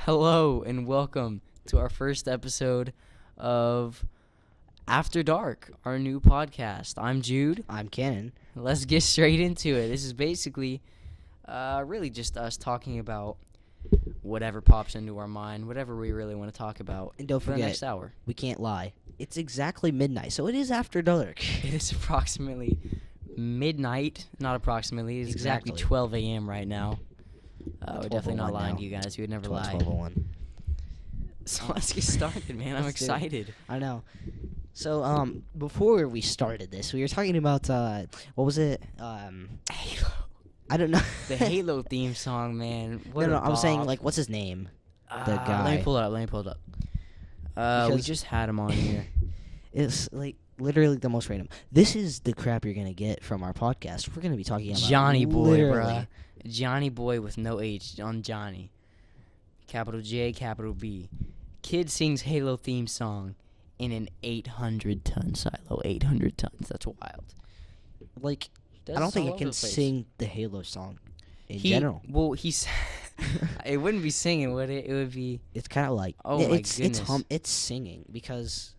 Hello and welcome to our first episode of After Dark, our new podcast. I'm Jude. I'm Cannon. Let's get straight into it. This is basically really just us talking about whatever pops into our mind, whatever we really want to talk about And don't for the forget, next hour. we can't lie. It's exactly midnight, so it is after dark. It is approximately midnight, not approximately. It's exactly Exactly. 12 a.m. right now. We're definitely not 12:01 lying now. to you guys. We would never 12, lie. 12:01. So let's get started, man. I'm Let's do it. excited. I know. So, before we started this, we were talking about, what was it? Halo. I don't know. The Halo theme song, man. What No, a I was saying, bop. like, what's his name? the Let guy. me pull it up. We Because- just had him on here. It's, like, literally the most random. This is the crap you're going to get from our podcast. We're going to be talking about Johnny Boy, literally. bruh. Johnny Boy with no H on Johnny. Capital J, capital B. Kid sings Halo theme song in an 800-ton silo. 800 tons. That's wild. Like, Does I don't this think all it over can the place. sing the Halo song in general. Well, he's... It wouldn't be singing, would it? It would be... It's kind of like Oh my it's goodness. it's singing because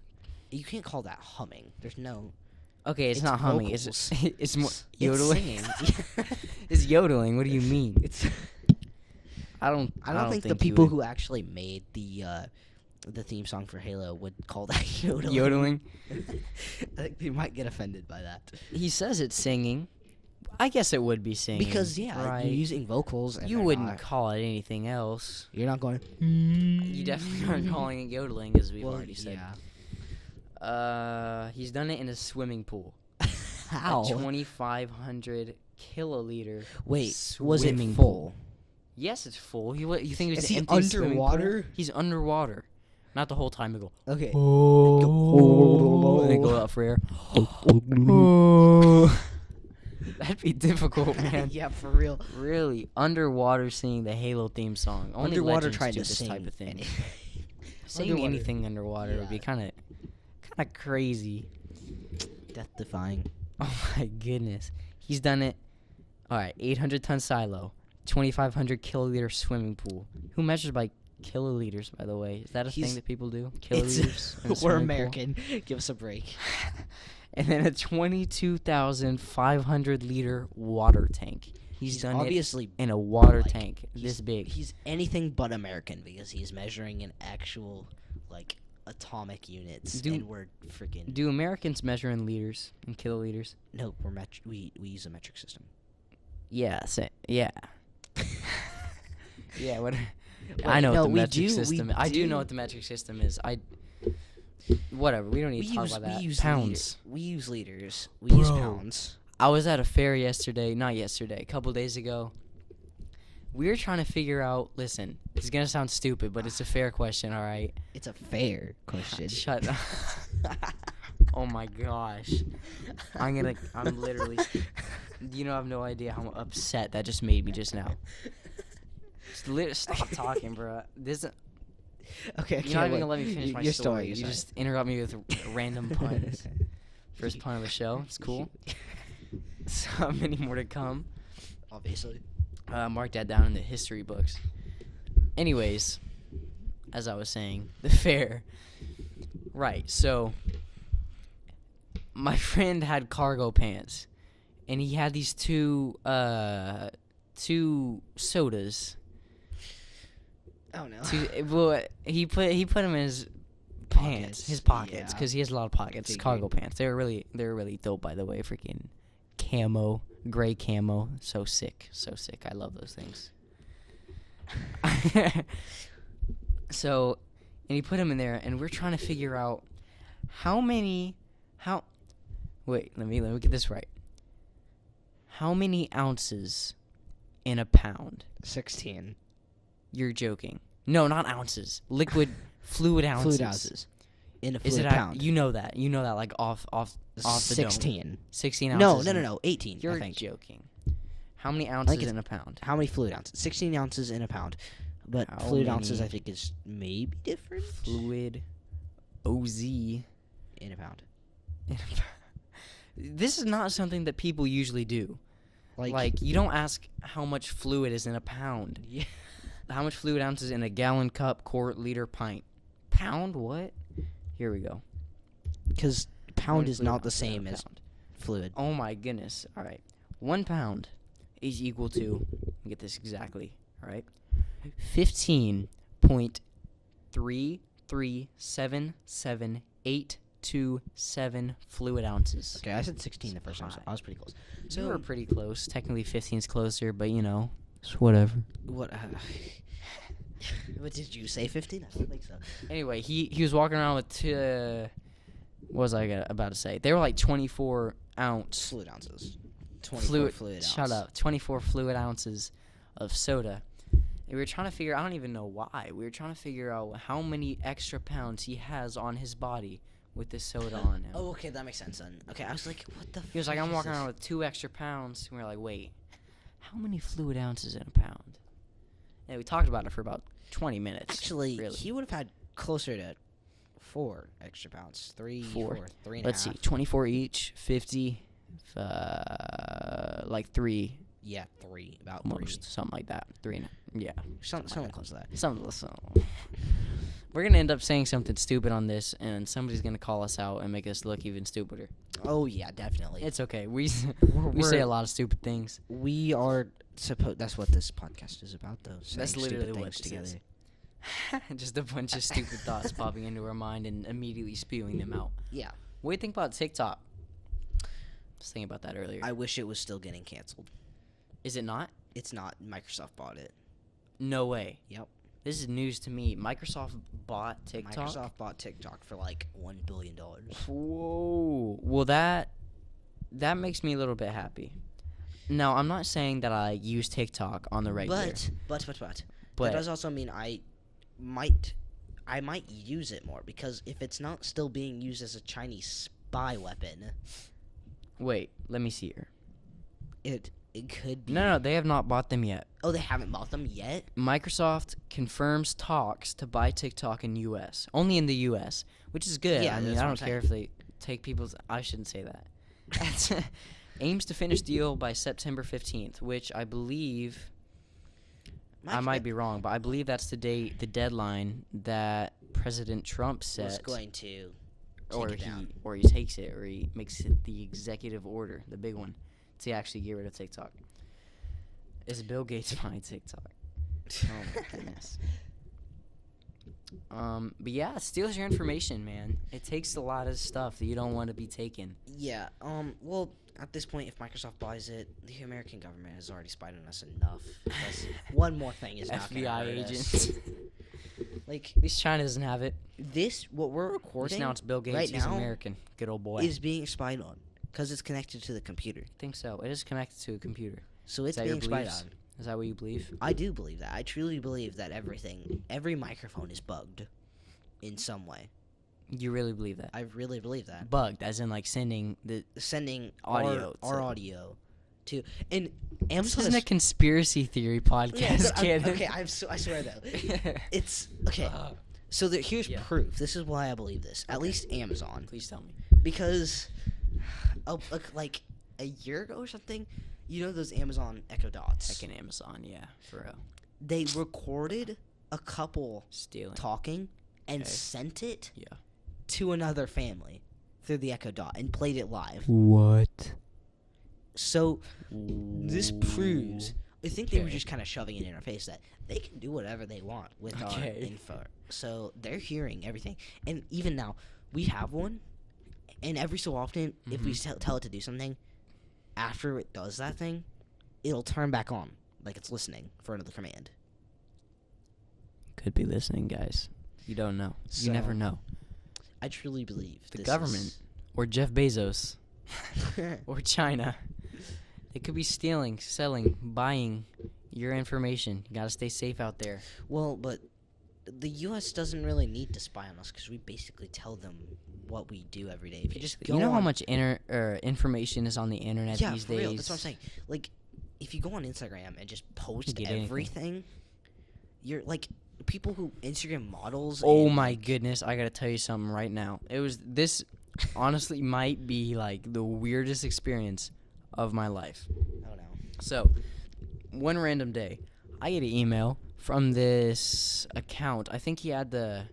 you can't call that humming. There's no Okay, it's not humming. It's vocals. it's more It's yodeling. singing. It's yodeling. What do you mean? It's I don't think the you people would. who actually made the theme song for Halo would call that yodeling. Yodeling. I think they might get offended by that He says it's singing. I guess it would be singing. because right? you're using vocals and You they're wouldn't not- call it anything else. you're not going. You definitely aren't calling it yodeling, as we've Well, already said. yeah. He's done it in a swimming pool. How? A 2,500 kiloliter. Wait, was it swimming full? Yes, it's full. You think it was Is an he empty swimming pool? underwater? He's underwater. Not the whole time. They go. Okay. And they go out for air. That'd be difficult, man. Yeah, for real. Really, underwater singing the Halo theme song. Only Underwater legends trying do to this sing type of thing. any- Singing Underwater. anything underwater would be Yeah. kind of crazy. Death-defying. Oh my goodness, he's done it. All right, 800-ton silo, 2,500 kiloliter swimming pool. Who measures by kiloliters, by the way? Is that a He's- thing that people do? It's- Kiloliters. in a We're swimming pool? American. Give us a break. And then a 22,500 liter water tank. He's done obviously it in a water like, tank this big. He's anything but American because he's measuring in actual like atomic units, Do- and we're freaking Do Americans measure in liters and kiloliters? nope. We use a metric system. Yeah, yeah. Yeah, what? I Wait, know no, what the we metric do- we system. I do know do. what the metric system is. Whatever. We don't need to talk about that. We use Pounds. We use liters. We use Bro. pounds. I was at a fair yesterday. Not yesterday. A couple days ago. We were trying to figure out. Listen, it's gonna sound stupid, but it's a fair question. All right. It's a fair question. Shut up. Oh my gosh. I'm literally. You know, I have no idea how upset that just made me just now. Stop talking, bro. Okay, You're not even gonna let me finish my your story. Your You just interrupt me with random puns. First pun of the show. It's cool. So many more to come. obviously. Mark that down in the history books. Anyways, as I was saying, the fair. Right. So my friend had cargo pants, and he had these two sodas. Oh no. Well, he put them in his pants, his pockets, yeah. because he has a lot of pockets. Figured. Cargo pants. They were really dope, by the way. Freaking camo, gray camo. So sick. I love those things. So, and he put them in there, and we're trying to figure out wait, let me get this right. How many ounces in a pound? 16 You're joking. No, not ounces. Liquid, fluid ounces. fluid ounces in a Is fluid it pound. You know that. You know that, like, off the dome. 16. 16 No, ounces. no. 18. You're I think. joking. How many ounces it's- in a pound? How many fluid ounces? 16 ounces in a pound. But How fluid ounces, I many think, is maybe different. Fluid OZ In a pound. in a pound. This is not something that people usually do. Like Like, you don't ask how much fluid is in a pound. yeah. How much fluid ounces in a gallon, cup, quart, liter, pint? Pound? What? Here we go. Because How pound many is fluid not the ounces in a same as pound? fluid. Oh my goodness. All right. 1 pound is equal to, get this exactly, all right, 15.3377827 fluid ounces. Okay, I said 16 the first time, so I was pretty close. So So we're pretty close. Technically 15 is closer, but it's whatever. what? What did you say? 15? I don't think so. Anyway, he was walking around with what was I about to say? They were like 24 ounce Fluid ounces. 24 fluid ounce. Shut up. 24 fluid ounces of soda. And we were trying to figure. I don't even know why. We were trying to figure out how many extra pounds he has on his body with this soda on him. Oh, okay, that makes sense then. Okay, I was like, what the? He was like, I'm walking around with 2 extra pounds. And we were like, wait, how many fluid ounces in a pound? And we talked about it for about 20 minutes. Actually, really. he would have had closer to 4 extra pounds. 3, 4. 4, 3 and Let's a see, half. 24 each, 50, like 3 Yeah, 3. About most, 3. something like that. 3 and yeah. Something close to that. Something. We're gonna end up saying something stupid on this, and somebody's gonna call us out and make us look even stupider. Oh yeah, definitely. It's okay. We We're- say a lot of stupid things. We are supposed. That's what this podcast is about, though. That's saying literally stupid what things this is. together. Just a bunch of stupid thoughts popping into our mind and immediately spewing them out. Yeah. What do you think about TikTok? I was thinking about that earlier. I wish it was still getting canceled. Is it not? It's not. Microsoft bought it. No way. Yep. This is news to me. Microsoft bought TikTok. Microsoft bought TikTok for like $1 billion. Whoa. Well, that makes me a little bit happy. Now, I'm not saying that I use TikTok on the regular. But But that does also mean I might use it more, because if it's not still being used as a Chinese spy weapon, wait, let me see here. it could be. No, they have not bought them yet. Oh, they haven't bought them yet? Microsoft confirms talks to buy TikTok in U.S. Only in the U.S., which is good. Yeah, I mean, that's I what don't I'm care if they take people's. I shouldn't say that. Aims to finish deal by September 15th, which I believe. I might be wrong, but I believe that's the deadline that President Trump set. Was going to or take it down. he takes it, or he makes it the executive order, the big one, to actually get rid of TikTok. Is Bill Gates buying TikTok? Oh my goodness. But yeah, it steals your information, man. It takes a lot of stuff that you don't want to be taken. Yeah. Well, at this point, if Microsoft buys it, the American government has already spied on us enough. Because one more thing is not going to FBI hurt agents. us. Like, At least China doesn't have it. what we're At least recording now it's Bill Gates. right He's now American. Good old boy. is being spied on because it's connected to the computer. I think so. It is connected to a computer. So it's that your being spied beliefs? on. Is that what you believe? I do believe that. I truly believe that every microphone is bugged in some way. You really believe that? I really believe that. Bugged, as in like sending the. Sending Audio our to- audio to, and This Amazon isn't a is conspiracy theory podcast, kid. okay, I swear though, it's okay. So here's Yeah. proof. This is why I believe this. At least Amazon, Please tell me. because like a year ago or something, you know those Amazon Echo Dots. Like an Amazon, yeah, for real. They recorded a couple Stealing. talking and Okay. sent it Yeah. to another family through the Echo Dot and played it live. What? So this proves. I think they were Okay. just kind of shoving it in our face that they can do whatever they want with our Okay. info. So they're hearing everything. And even now, we have one, and every so often, if we tell it to do something, after it does that thing, it'll turn back on, like it's listening for another command. Could be listening, guys. You don't know. You never So, know. I truly believe The this government, or Jeff Bezos, is- or China. They could be stealing, selling, buying your information. You gotta stay safe out there. Well, but the U.S. doesn't really need to spy on us because we basically tell them what we do every day. If you just go You know how on- much information is on the internet yeah, these for days? real. That's what I'm saying. Like, if you go on Instagram and just post Get anything. everything, you're like people who Instagram models. Oh and, my like, goodness, I gotta tell you something right now. This honestly might be like the weirdest experience of my life. I don't know. So, one random day, I get an email from this account. I think he had the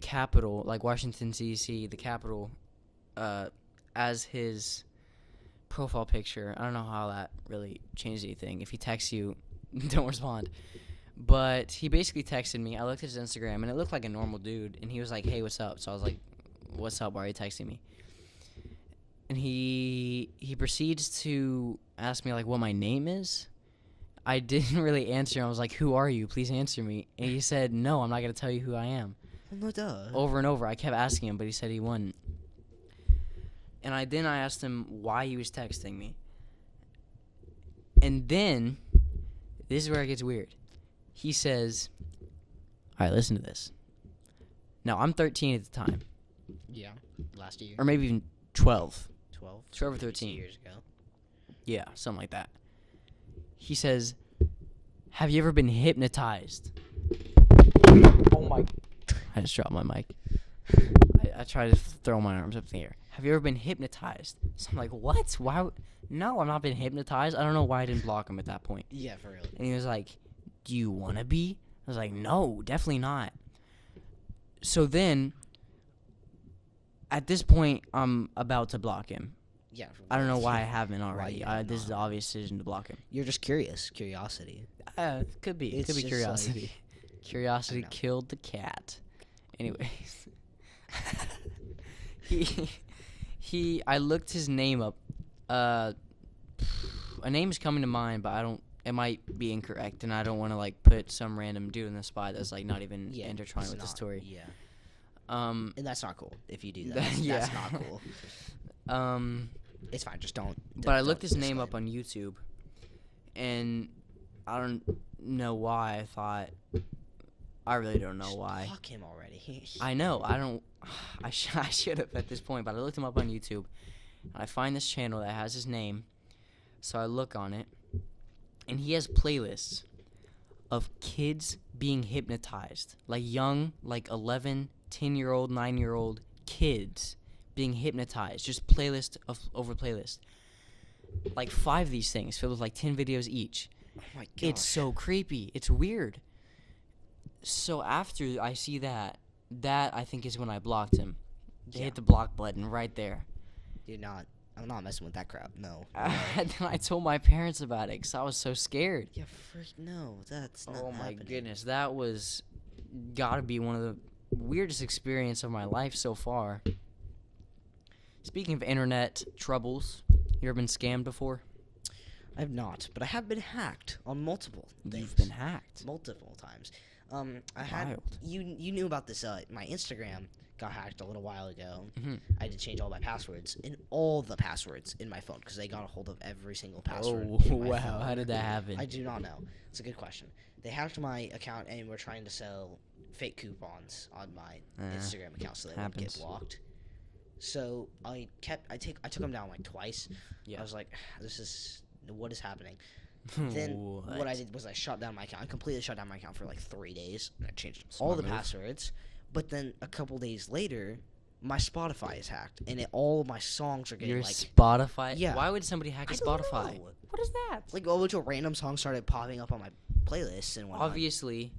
Capitol, like Washington D.C., the Capitol, as his profile picture. I don't know how that really changed anything. If he texts you, don't respond. But he basically texted me. I looked at his Instagram, and it looked like a normal dude. And he was like, "Hey, what's up?" So I was like, "What's up? Why are you texting me?" And he proceeds to ask me like what my name is. I didn't really answer him. I was like, "Who are you? Please answer me." And he said, "No, I'm not gonna tell you who I am." Well, no duh. Over and over, I kept asking him, but he said he wouldn't. And I asked him why he was texting me. And then, this is where it gets weird. He says, all right, listen to this. Now, I'm 13 at the time. Yeah, last year. Or maybe even 12. 12 or 13. years ago. Yeah, something like that. He says, have you ever been hypnotized? Oh, my. I just dropped my mic. I try to throw my arms up in the air. Have you ever been hypnotized? So I'm like, what? Why? No, I've not been hypnotized. I don't know why I didn't block him at that point. Yeah, for real. And he was like, do you want to be? I was like, no, definitely not. So then, at this point, I'm about to block him. Yeah. I don't know why I haven't already. Why you This is the not? obvious decision to block him. You're just curiosity. Could be. It's Could be just curiosity. like- Curiosity I know. killed the cat. Anyways. I looked his name up. A name's coming to mind, but it might be incorrect, and I don't want to like put some random dude in the spot that's like not even intertwined it's with the not, story. Yeah. And that's not cool. If you do that, That- yeah. that's not cool. It's fine. Just don't. But I looked his name up on YouTube, and I don't know why I thought. I really don't know why. Block him already. I know. I don't. I should have at this point, but I looked him up on YouTube. And I find this channel that has his name, so I look on it, and he has playlists of kids being hypnotized, like young, like 11, 10-year-old, 9-year-old kids being hypnotized. Just playlist over playlist. Like 5 of these things filled with like 10 videos each. Oh my god. It's so creepy. It's weird. So after I see that I think is when I blocked him. They hit the block button right there. I'm not messing with that crap. No. And then I told my parents about it because I was so scared. Yeah, no, that's not Oh my happening. goodness, that was gotta be one of the weirdest experiences of my life so far. Speaking of internet troubles, you ever been scammed before? I've not, but I have been hacked on multiple things. You've been hacked. Multiple times. I had Wild. you knew about this. My Instagram got hacked a little while ago. Mm-hmm. I had to change all my passwords and all the passwords in my phone because they got a hold of every single password. Oh, in my wow. phone. How did that happen? I do not know. It's a good question. They hacked my account and were trying to sell fake coupons on my Instagram account so they wouldn't happens. get blocked. So I took them down like twice. Yeah. I was like, what is happening? Then what I did was I shut down my account. I completely shut down my account for like 3 days. And I changed all the move. passwords. But then a couple days later, my Spotify is hacked, and all of my songs are getting Your like Spotify? Yeah. Why would somebody hack I your don't Spotify? know. What is that? a bunch of random songs started popping up on my playlists and whatnot. Obviously,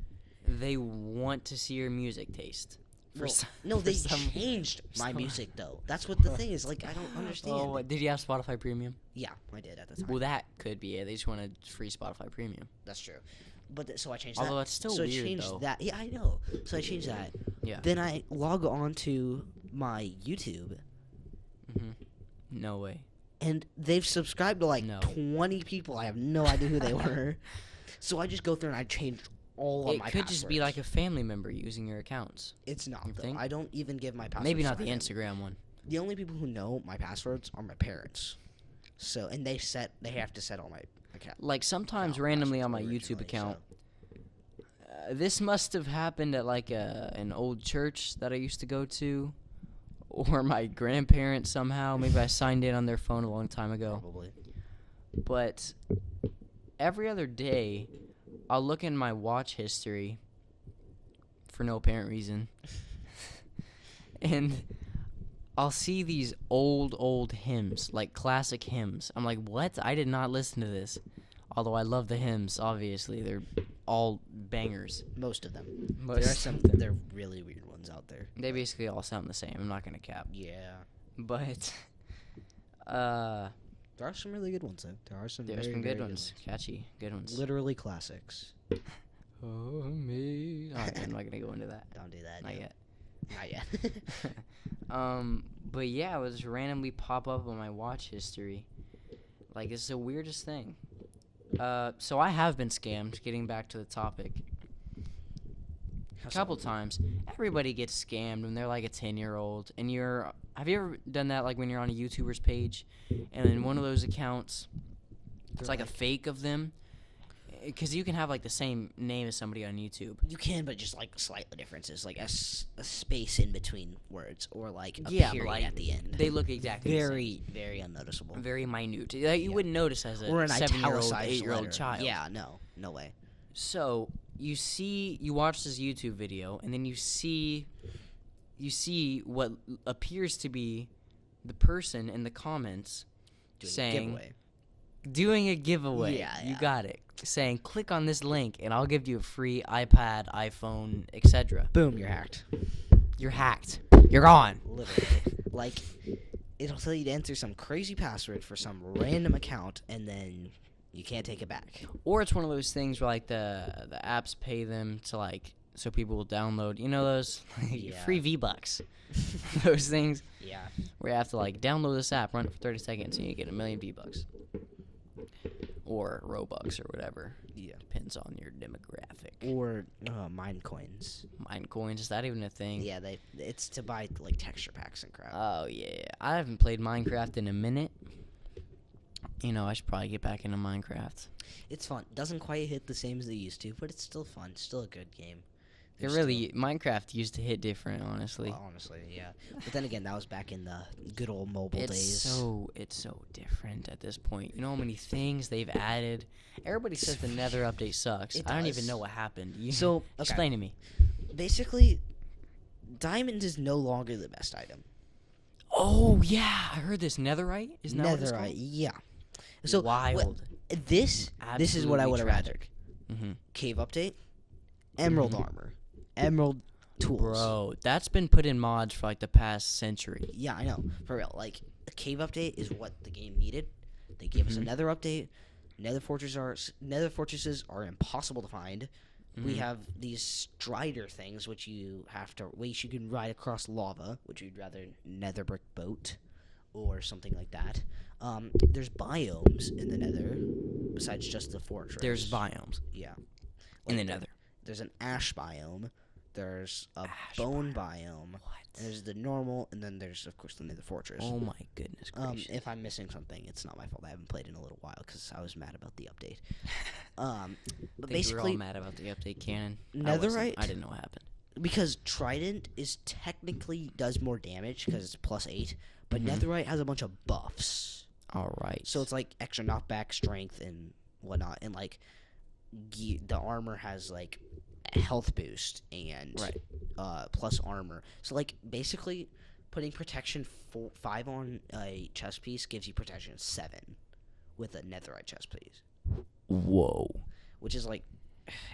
they want to see your music taste. No, they some- changed my some- music though. That's what the thing is. Like I don't understand. Oh, what, did you have Spotify Premium? Yeah, I did at the time. Well, that could be it. They just wanted free Spotify Premium. That's true. But so I changed Although that. it's still so I weird, changed though. that. Yeah, I know. So I changed that. Yeah. Then I log on to my YouTube, No way. and they've subscribed to like No. 20 people. I have no idea who they were. So I just go through and I changed all of It my could just be passwords. like a family member using your accounts. It's not You though. think? I don't even give my passwords. Maybe to not the my family. Instagram one. The only people who know my passwords are my parents. So and they have to set all my account. Like sometimes account randomly passwords on my YouTube originally, account. so- This must have happened at like an old church that I used to go to, or my grandparents somehow. Maybe I signed in on their phone a long time ago. Probably. But every other day, I'll look in my watch history for no apparent reason, and I'll see these old hymns, like classic hymns. I'm like, what? I did not listen to this. Although I love the hymns, obviously they're all bangers. Most of them. Most There are some. of them. They're really weird ones out there. They basically all sound the same. I'm not gonna cap, Yeah. but There are some really good ones though. There are some. there's very, some very good ones, catchy, good ones. Literally classics. Oh me. Alright, I'm not gonna go into that. Don't do that. Not no. yet. Not yet. But yeah, it would just randomly pop up on my watch history. Like, it's the weirdest thing. So I have been scammed, getting back to the topic. A couple times. Everybody gets scammed when they're like a 10-year-old. And have you ever done that, like when you're on a YouTuber's page and in one of those accounts, it's like a fake of them? Because you can have like the same name as somebody on YouTube. You can, but just like slightly differences, like a space in between words, or like a Yeah, but, period like, at the end. They look exactly the same. very, very unnoticeable. Very minute. Like, you wouldn't notice as a Or an 7-year-old, italicized 8-year-old letter. child. Yeah, no way. So you watch this YouTube video, and then you see what appears to be the person in the comments saying, doing a giveaway. Yeah, You yeah. got it. Saying, click on this link, and I'll give you a free iPad, iPhone, etc. Boom, you're hacked. You're hacked. You're gone. Literally. Like, it'll tell you to enter some crazy password for some random account, and then you can't take it back. Or it's one of those things where like the apps pay them to like so people will download. You know those Yeah. free V-Bucks. Those things Yeah. where you have to like download this app, run it for 30 seconds, and you get 1,000,000 V-Bucks. Or Robux or whatever. Yeah. Depends on your demographic. Or mine coins. Mine coins, is that even a thing? Yeah, it's to buy like texture packs and crap. Oh yeah. I haven't played Minecraft in a minute. You know, I should probably get back into Minecraft. It's fun. Doesn't quite hit the same as it used to, but it's still fun. Still a good game. It really Minecraft used to hit different, honestly. Well, honestly, yeah. But then again, that was back in the good old mobile It's days. so different at this point. You know how many things they've added. Everybody says the Nether update sucks. It I don't does. even know what happened. So, okay. Explain to me. Basically, diamond is no longer the best item. Oh yeah, I heard this. Netherite is that what it's Netherite, called? yeah. So Wild. This is what I Absolutely would have rather. tragic. Mm-hmm. Cave update, emerald armor, emerald tools. Bro, that's been put in mods for like the past century. Yeah, I know. For real. Like, a cave update is what the game needed. They gave us a nether update. Nether fortresses are impossible to find. We have these strider things, which you can ride across lava, which you'd rather nether brick boat or something like that. There's biomes in the nether besides just the fortress. There's biomes Yeah. in the Like, Nether. There's an ash biome. There's a Ash bone biome. What? And there's the normal, and then there's, of course, the nether fortress. Oh my goodness gracious. If I'm missing something, it's not my fault. I haven't played in a little while because I was mad about the update. But I think basically, we're all mad about the update, Cannon. Netherite- I didn't know what happened. because Trident is technically does more damage because it's +8, but Mhm. Netherite has a bunch of buffs. All right. So it's like extra knockback, strength, and whatnot, and like the armor has like a health boost and Right. plus armor. So like basically, putting protection 5 on a chest piece gives you protection 7 with a Netherite chest piece, Whoa. which is like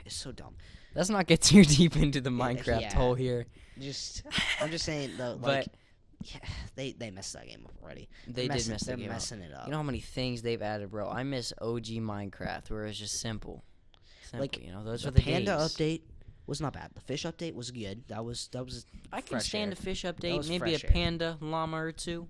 it's so dumb. Let's not get too deep into the Minecraft yeah. hole here. I'm just saying though, But- like yeah, they messed that game up already. They did mess the They're game up. messing it up. You know how many things they've added, bro? I miss OG Minecraft where it was just simple. Like, you know, those the are the panda days. update was not bad. The fish update was good. That was I can fresh stand air. a fish was update, maybe a fresh air. panda, llama or two.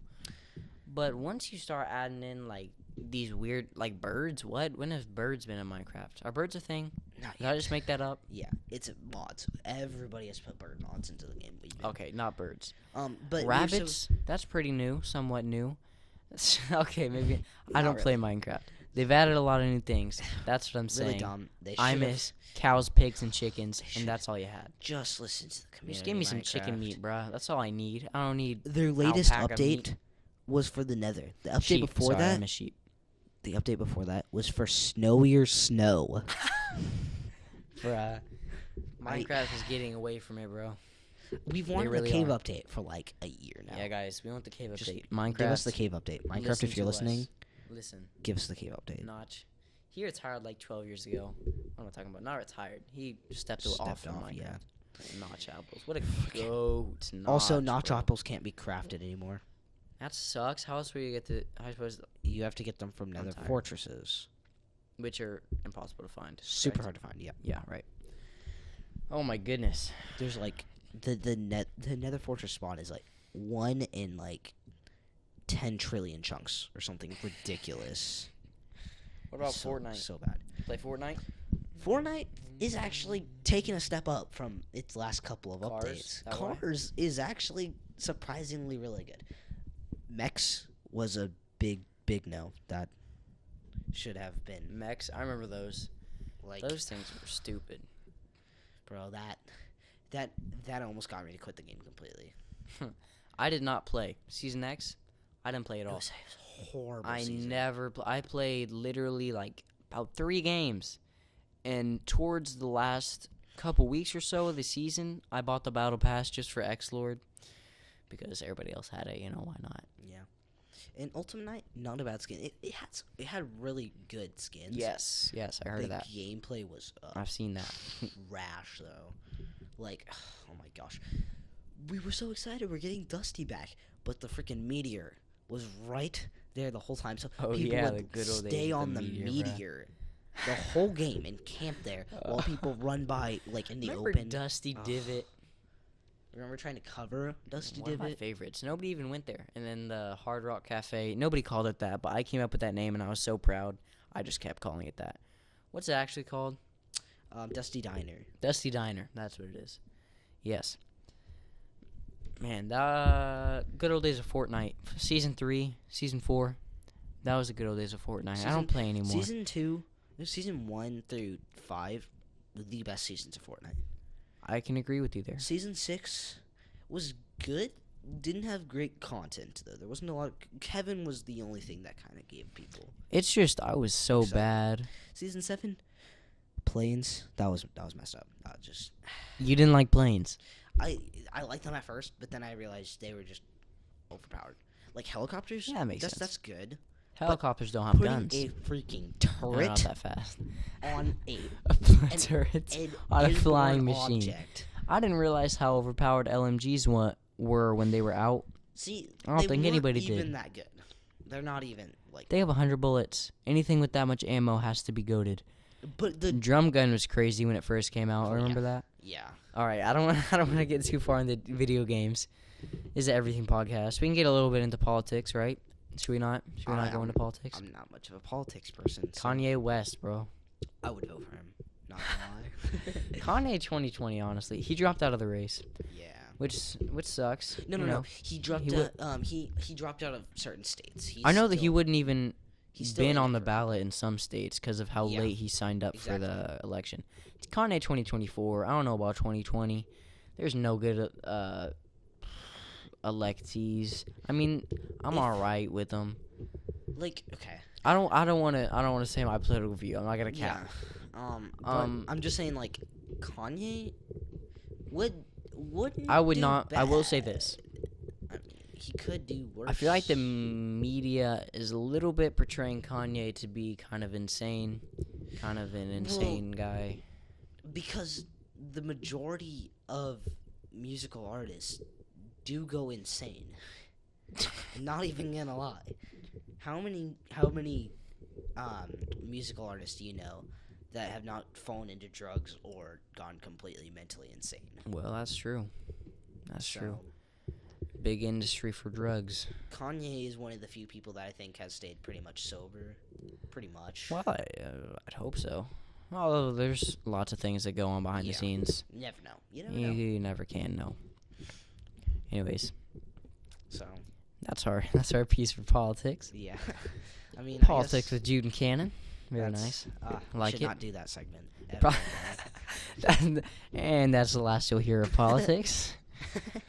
But once you start adding in like these weird like birds, what? When have birds been in Minecraft? Are birds a thing? not Did I yet. just make that up? Yeah, it's mods. Everybody has put bird mods into the game. Okay, not birds. But Rabbits, that's pretty new, somewhat new. Okay, maybe I Not don't play Minecraft. They've added a lot of new things. That's what I'm really saying. dumb. They I should've miss cows, pigs, and chickens, should've- and that's all you had. just listen to the community. Just give me some chicken Minecraft. meat, bruh. That's all I need. I don't need Their latest alpaca update meat. was for the Nether. The update sheep. before Sorry, I that, miss sheep. the update before that was for snowier snow. Bruh. Minecraft is getting away from it, bro. We've wanted really a cave are. update for like a year now. Yeah, guys, we want the cave Just update. Minecraft. Give us the cave update. Minecraft, listen if you're to us. listening, Listen, give us the cave update. Notch. He retired like 12 years ago. What am I talking about? Not retired. He stepped off Stepped from off, like yeah. Notch apples. What a goat. Also, notch bro. apples can't be crafted anymore. That sucks. How else will you get to? I suppose You have to get them from Nether tired. fortresses. which are impossible to find. Super correct? hard to find. Yeah. Yeah, right. Oh my goodness. There's like the Nether fortress spawn is like 1 in like 10 trillion chunks or something ridiculous. What about so, Fortnite? So bad. Play Fortnite? Fortnite is actually taking a step up from its last couple of Cars, updates. that way? Cars is actually surprisingly really good. Mechs was a big no. That should have been Mechs? I remember those. like Those things were stupid. bro. That almost got me to quit the game completely. I did not play Season X. I didn't play at It all. was a horrible I season. never. I played literally like about 3 games, and towards the last couple weeks or so of the season, I bought the battle pass just for X Lord because everybody else had it. You know, why not? Yeah. And Ultimate Night, not a bad skin. It had really good skins. Yes, I heard the of that. gameplay was I've seen that. trash though. Like, oh my gosh, we were so excited. We're getting Dusty back, but the freaking meteor was right there the whole time. So Oh, people yeah, would the good old days stay of on the the meteor, bruh. meteor the whole game and camp there while people run by like in the Remember open. Dusty Ugh. Divot? Remember trying to cover Dusty One of my Divot? favorites. Nobody even went there. And then the Hard Rock Cafe. Nobody called it that, but I came up with that name, and I was so proud. I just kept calling it that. What's it actually called? Dusty Diner. Dusty Diner. That's what it is. Yes. Man, the good old days of Fortnite. Season 3, Season 4. That was the good old days of Fortnite. I don't play anymore. Season 1 through 5, the best seasons of Fortnite. I can agree with you there. Season 6 was good. Didn't have great content though. There wasn't a lot. Kevin was the only thing that kind of gave people. It's just I was so Excited. bad. Season 7, Planes. That was messed up. Just You didn't like planes. I liked them at first, but then I realized they were just overpowered. Like helicopters. Yeah, that makes that's, sense. That's good. Helicopters don't have Putting guns. a freaking They're not turret that fast. on a Turret an on a airborne flying machine. object. I didn't realize how overpowered LMGs were when they were out. See, I don't they think weren't anybody even did. that good. They're not even like. They have 100 bullets. Anything with that much ammo has to be goated. But the Drum gun was crazy when it first came out. Oh, Remember that? yeah. All right, I don't want to get too far into video games. This is Everything Podcast. We can get a little bit into politics, right? Should we not? Should we not go into politics? I'm not much of a politics person. So Kanye West, bro. I would vote for him. Not gonna lie. Kanye 2020, honestly, he dropped out of the race, Yeah. which sucks. No. you know. He dropped. He out. He dropped out of certain states. He's I know that he still- wouldn't even he's still been in on it the for- ballot in some states because of how Yeah. late he signed up for the Exactly. election. It's Kanye 2024. I don't know about 2020. There's no good electees. I mean, I'm If- all right with them. Like okay. I don't want to say my political view. I'm not gonna Yeah. cap. But I'm just saying like Kanye wouldn't. I would do not. I will say bad. this. I mean, he could do worse. I feel like the media is a little bit portraying Kanye to be kind of insane, kind of an insane guy. because the majority of musical artists do go insane. Not even gonna lie. How many musical artists do you know that have not fallen into drugs or gone completely mentally insane? Well, that's true. That's true. So, Big industry for drugs. Kanye is one of the few people that I think has stayed pretty much sober. Pretty much. Well, I'd hope so. Although there's lots of things that go on behind the Yeah. scenes. You never know. You never know. You never can know. Anyways, So, that's our piece for politics. yeah. I mean, Politics I with Jude and Cannon. Very guess nice. we Like should it. not do that segment. Pro- ever and that's the last you'll hear of politics. again.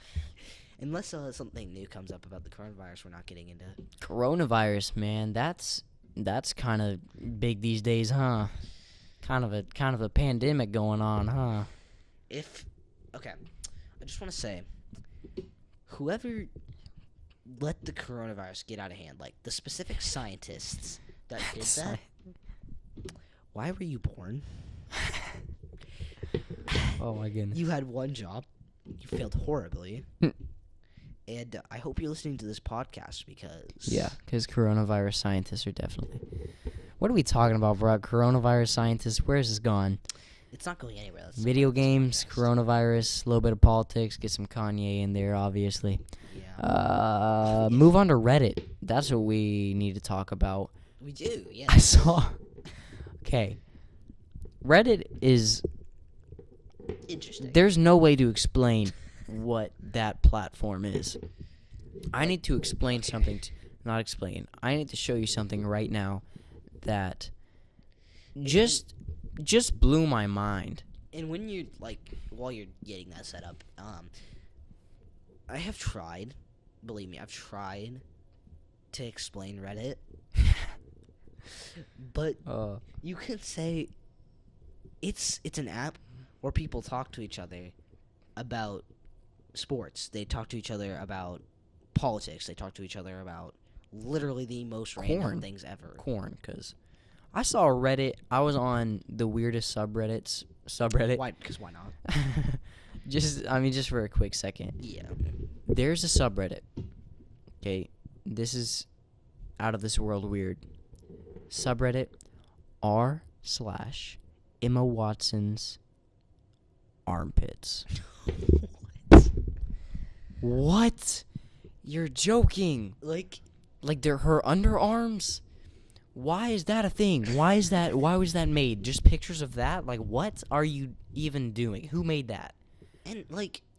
Unless something new comes up about the coronavirus, we're not getting into. Coronavirus, man, that's kind of big these days, huh? Kind of a pandemic going on, huh? Okay, I just want to say, whoever let the coronavirus get out of hand, like the specific scientists that did that, Why were you born? Oh my goodness. You had one job. You failed horribly. And I hope you're listening to this podcast because... Yeah, because coronavirus scientists are definitely... What are we talking about, bro? Coronavirus scientists? Where is this gone? It's not going anywhere. That's Video games, coronavirus, a little bit of politics, get some Kanye in there, obviously. Yeah. Move on to Reddit. That's what we need to talk about. We do, yeah. I saw... Okay. Reddit is... Interesting. There's no way to explain what that platform is. I need to explain something. Not explain. I need to show you something right now that just blew my mind. And when you while you're getting that set up, I have tried. Believe me, I've tried to explain Reddit, but you can say it's an app where people talk to each other about sports. They talk to each other about politics. They talk to each other about literally the most random things ever. Because I saw Reddit. I was on the weirdest subreddit. Why? Because why not? just for a quick second. Yeah. There's a subreddit. Okay, this is out of this world weird. Subreddit r/Emma Watson's armpits. What? You're joking. Like they're her underarms? Why is that a thing? Why was that made? Just pictures of that? Like, what are you even doing? Who made that? And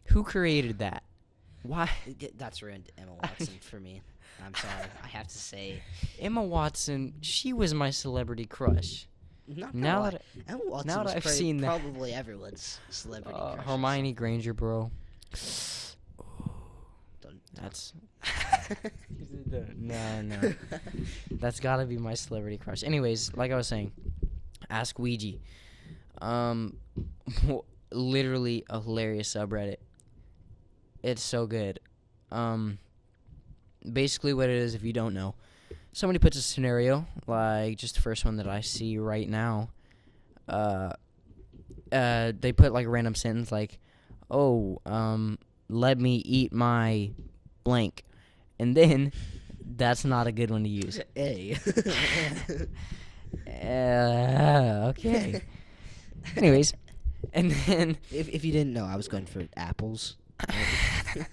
who created that? Why? That's ruined Emma Watson for me. I'm sorry. I have to say, Emma Watson, she was my celebrity crush. Emma Watson now that I've seen that, probably everyone's celebrity crush. Hermione Granger, bro. That's no. That's gotta be my celebrity crush. Anyways, like I was saying, Ask Ouija. Literally a hilarious subreddit. It's so good. Basically what it is, if you don't know, somebody puts a scenario, like just the first one that I see right now. They put like a random sentence like, let me eat my blank. And then that's not a good one to use. A. Okay. Anyways, and then if you didn't know, I was going for apples. And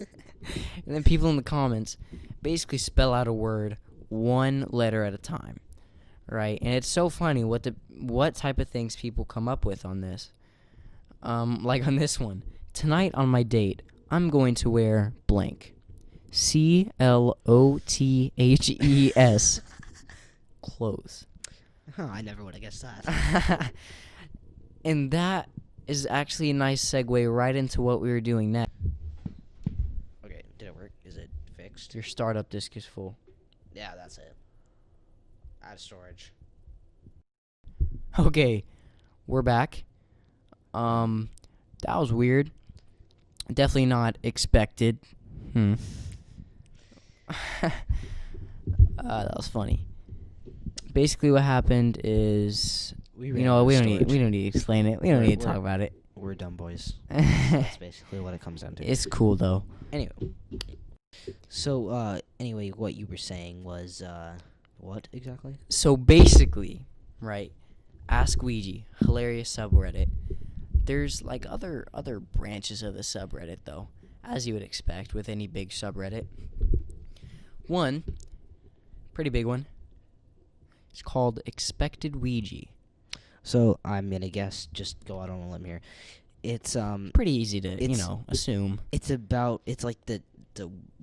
then people in the comments basically spell out a word one letter at a time, right? And it's so funny what type of things people come up with on this. Like on this one, tonight on my date, I'm going to wear blank. CLOTHES. Clothes. Huh, I never would have guessed that. And that is actually a nice segue right into what we were doing next. Okay, did it work? Is it fixed? Your startup disk is full. Yeah, that's it. Add storage. Okay, we're back. That was weird. Definitely not expected. That was funny. Basically, what happened is, we don't need to explain it. We don't need to talk about it. We're dumb boys. That's basically what it comes down to. It's cool though. Anyway, so anyway, what you were saying was what exactly? So basically, right? Ask Ouija, hilarious subreddit. There's like other branches of the subreddit though, as you would expect with any big subreddit. One, pretty big one. It's called Expected Ouija. So I'm gonna guess, just go out on a limb here. It's pretty easy to assume. It's like the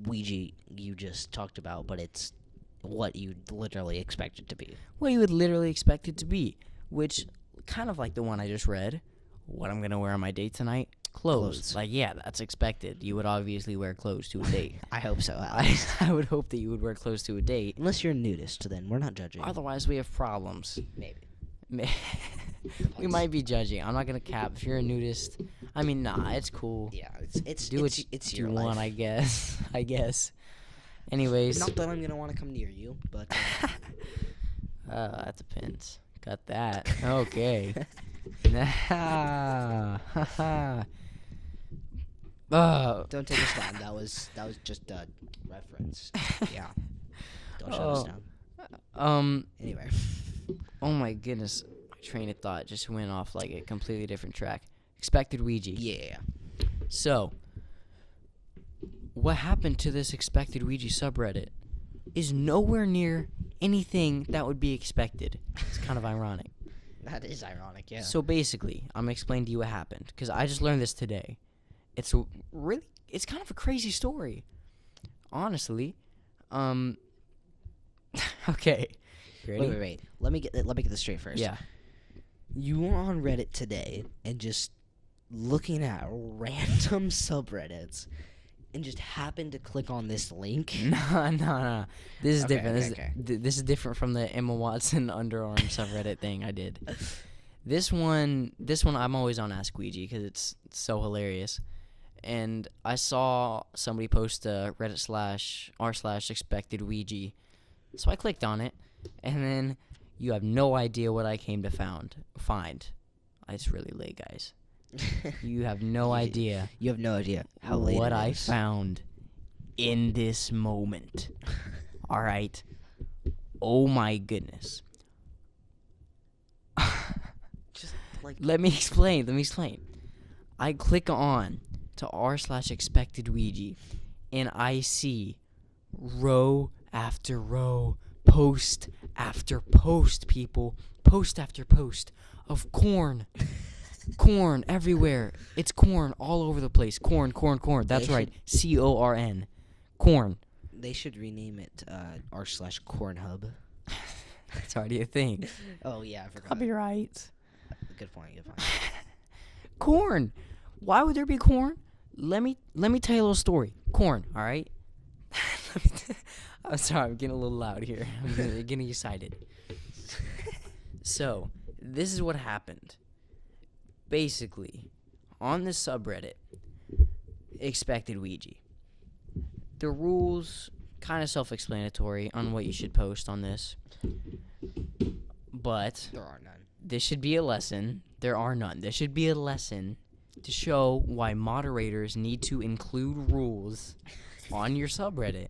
Ouija you just talked about, but it's what you literally expect it to be. What you would literally expect it to be, which kind of like the one I just read. What I'm gonna wear on my date tonight? Clothes. Like, yeah, that's expected. You would obviously wear clothes to a date. I hope so. I would hope that you would wear clothes to a date. Unless you're a nudist, then we're not judging. Otherwise, we have problems. Maybe. We might be judging. I'm not gonna cap. If you're a nudist, I mean, nah, it's cool. Yeah, it's do it's, what it's you your want, life. I guess. Anyways, Not that I'm gonna want to come near you, but that depends. Got that. Okay. Don't take us down. That was just a reference. Yeah. Don't shut us down. Anyway. Oh my goodness. My train of thought just went off like a completely different track. Expected Ouija. Yeah. So, what happened to this Expected Ouija subreddit is nowhere near anything that would be expected. It's kind of ironic. That is ironic, yeah. So basically, I'm gonna explain to you what happened because I just learned this today. It's kind of a crazy story, honestly. Okay. You ready? Wait. Let me get this straight first. Yeah. You were on Reddit today and just looking at random subreddits and just happened to click on this link. No. This is Okay, different. okay. This is different from the Emma Watson underarm subreddit thing I did. This one, I'm always on Ask Ouija because it's so hilarious. And I saw somebody post a Reddit /r/expected Ouija, so I clicked on it, and then you have no idea what I came to find. It's really late, guys. You have no idea. You have no idea how late what it I is. found in this moment. All right. Oh my goodness. Just like Let me explain. I click on to r/expected Ouija, and I see row after row, post after post, people, post after post of corn. Corn everywhere. It's corn all over the place. Corn. That's right. CORN. Corn. they should rename it r/Cornhub. That's already a thing. Oh yeah, I forgot. Copyright. Good point. Corn. Why would there be corn? Let me tell you a little story. Corn, all right? I'm sorry, I'm getting a little loud here. I'm getting excited. So, this is what happened. Basically, on this subreddit, Expected Ouija. The rules kind of self-explanatory on what you should post on this. But There are none. this should be a lesson. There are none. This should be a lesson to show why moderators need to include rules on your subreddit.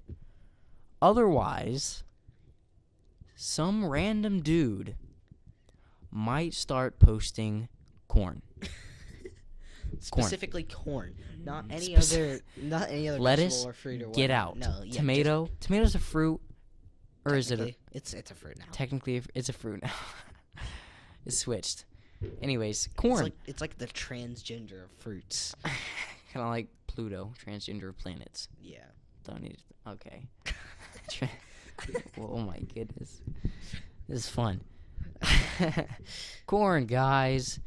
Otherwise, some random dude might start posting corn. Specifically corn, not any Speci- other Lettuce, vegetable or fruit or get whatnot. out. No, yeah, Tomato. Tomato's a fruit, or is it a... It's a fruit now. Technically, it's a fruit now. It's switched. Anyways, corn. It's like the transgender of fruits. Kind of like Pluto, transgender of planets. Yeah. Don't need to... Okay. Oh my goodness. This is fun. Corn, guys.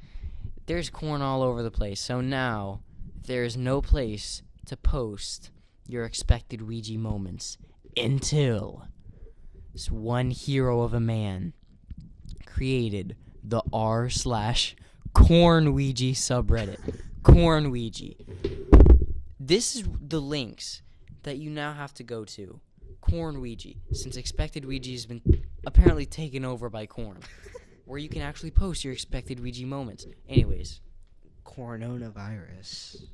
There's corn all over the place. So now, there's no place to post your expected Ouija moments until this one hero of a man created the r/corn Ouija subreddit. Corn Ouija. This is the links that you now have to go to. Corn Ouija, since Expected Ouija has been apparently taken over by Corn, where you can actually post your Expected Ouija moments. Anyways. Coronavirus.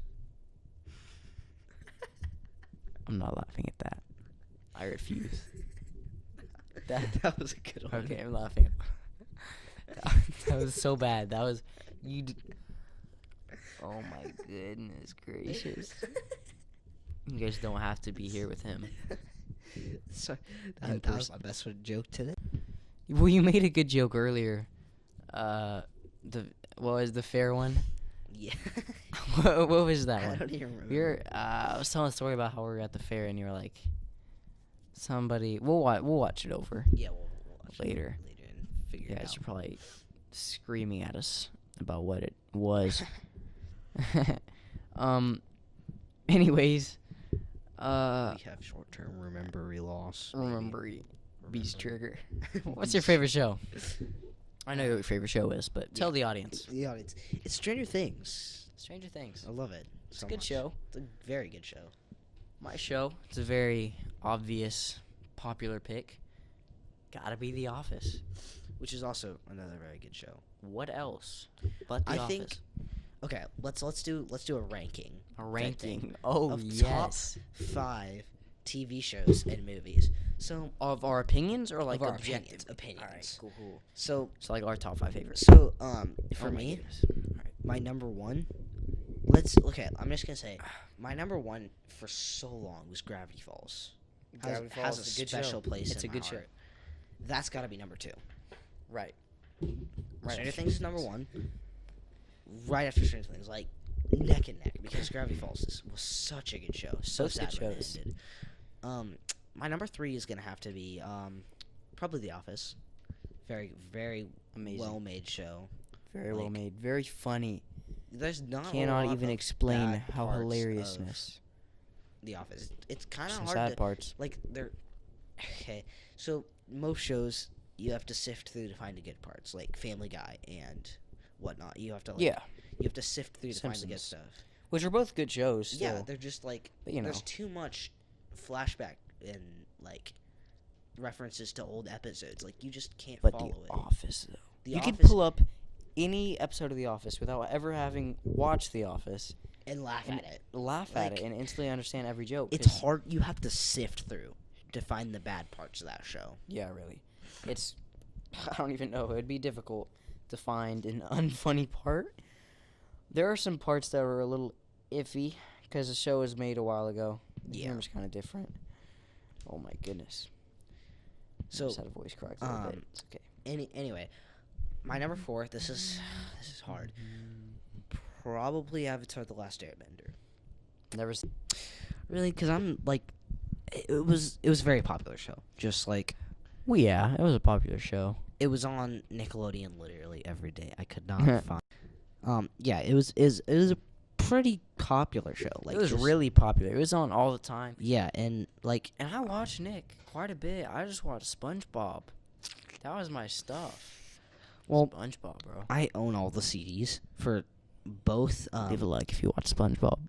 I'm not laughing at that. I refuse. That was a good one. Okay, I'm laughing. That was so bad. That was... Oh my goodness gracious. You guys don't have to be here with him. So, In that was person. my best joke today. Well, you made a good joke earlier. What was the fair one? Yeah. what was that I one? don't even remember. I was telling a story about how we were at the fair, and you were like, somebody. We'll watch it over. Yeah, we'll watch it Later. and figure You it guys out. are probably screaming at us about what it was. Anyways, We have short-term memory loss. remember Beast Trigger. What's your favorite show? I know what your favorite show is, but tell the audience. The audience. It's Stranger Things. Stranger Things. I love it. It's so a good much. show. It's a very good show. My show. It's a very obvious, popular pick. Gotta be The Office. which is also another very good show. What else? But The I Office. think. Okay, let's do a ranking. A ranking. thing Oh, of yes. top 5 TV shows and movies. So Of our opinions or like of our objective? opinions. All right, cool. So So like our top 5 favorites. so for Oh my me, goodness. All right. my number one. I'm just gonna say my number one for so long was Gravity Falls. Has a special place. It's in a my good show. heart. That's got to be number 2. Right. Stranger Things is number 1. Right after Stranger Things, like neck and neck, because Gravity Falls was such a good show. So Both good sad when it shows. ended. My number 3 is gonna have to be probably The Office. Very, very Amazing. well-made show. Very well like- made. Very funny. There's not a Cannot lot even of explain bad how parts of hilariousness. The Office. It's kind of Some hard sad to parts. like. They're okay. So most shows you have to sift through to find the good parts, like Family Guy and whatnot. You have to Yeah. You have to sift through to find the good Simpsons. stuff. Which are both good shows. Still. Yeah, they're just like But, you know. there's too much flashback and like references to old episodes. Like you just can't But follow The it. Office, though. The You could Office- pull up any episode of The Office without ever having watched The Office, and laugh and at it. laugh at Like, it, and instantly understand every joke. It's 'cause- hard. You have to sift through to find the bad parts of that show. Yeah, really. It's. I don't even know. It'd be difficult to find an unfunny part. There are some parts that are a little iffy because the show was made a while ago. The Yeah. humor's kind of different. Oh my goodness. So, I just had a voice crack a little bit. um, It's okay. Anyway, my number 4. This is hard. Probably Avatar: The Last Airbender. Never. Really, because I'm like, it was a very popular show. Just like Well, yeah, it was a popular show. it was on Nickelodeon literally every day. I could not find. Yeah, it was a pretty popular show. Like it was just- really popular. It was on all the time. Yeah, and like And I watched Nick quite a bit. I just watched SpongeBob. That was my stuff. Well, SpongeBob, bro. I own all the CDs for both. Leave a like if you watch SpongeBob.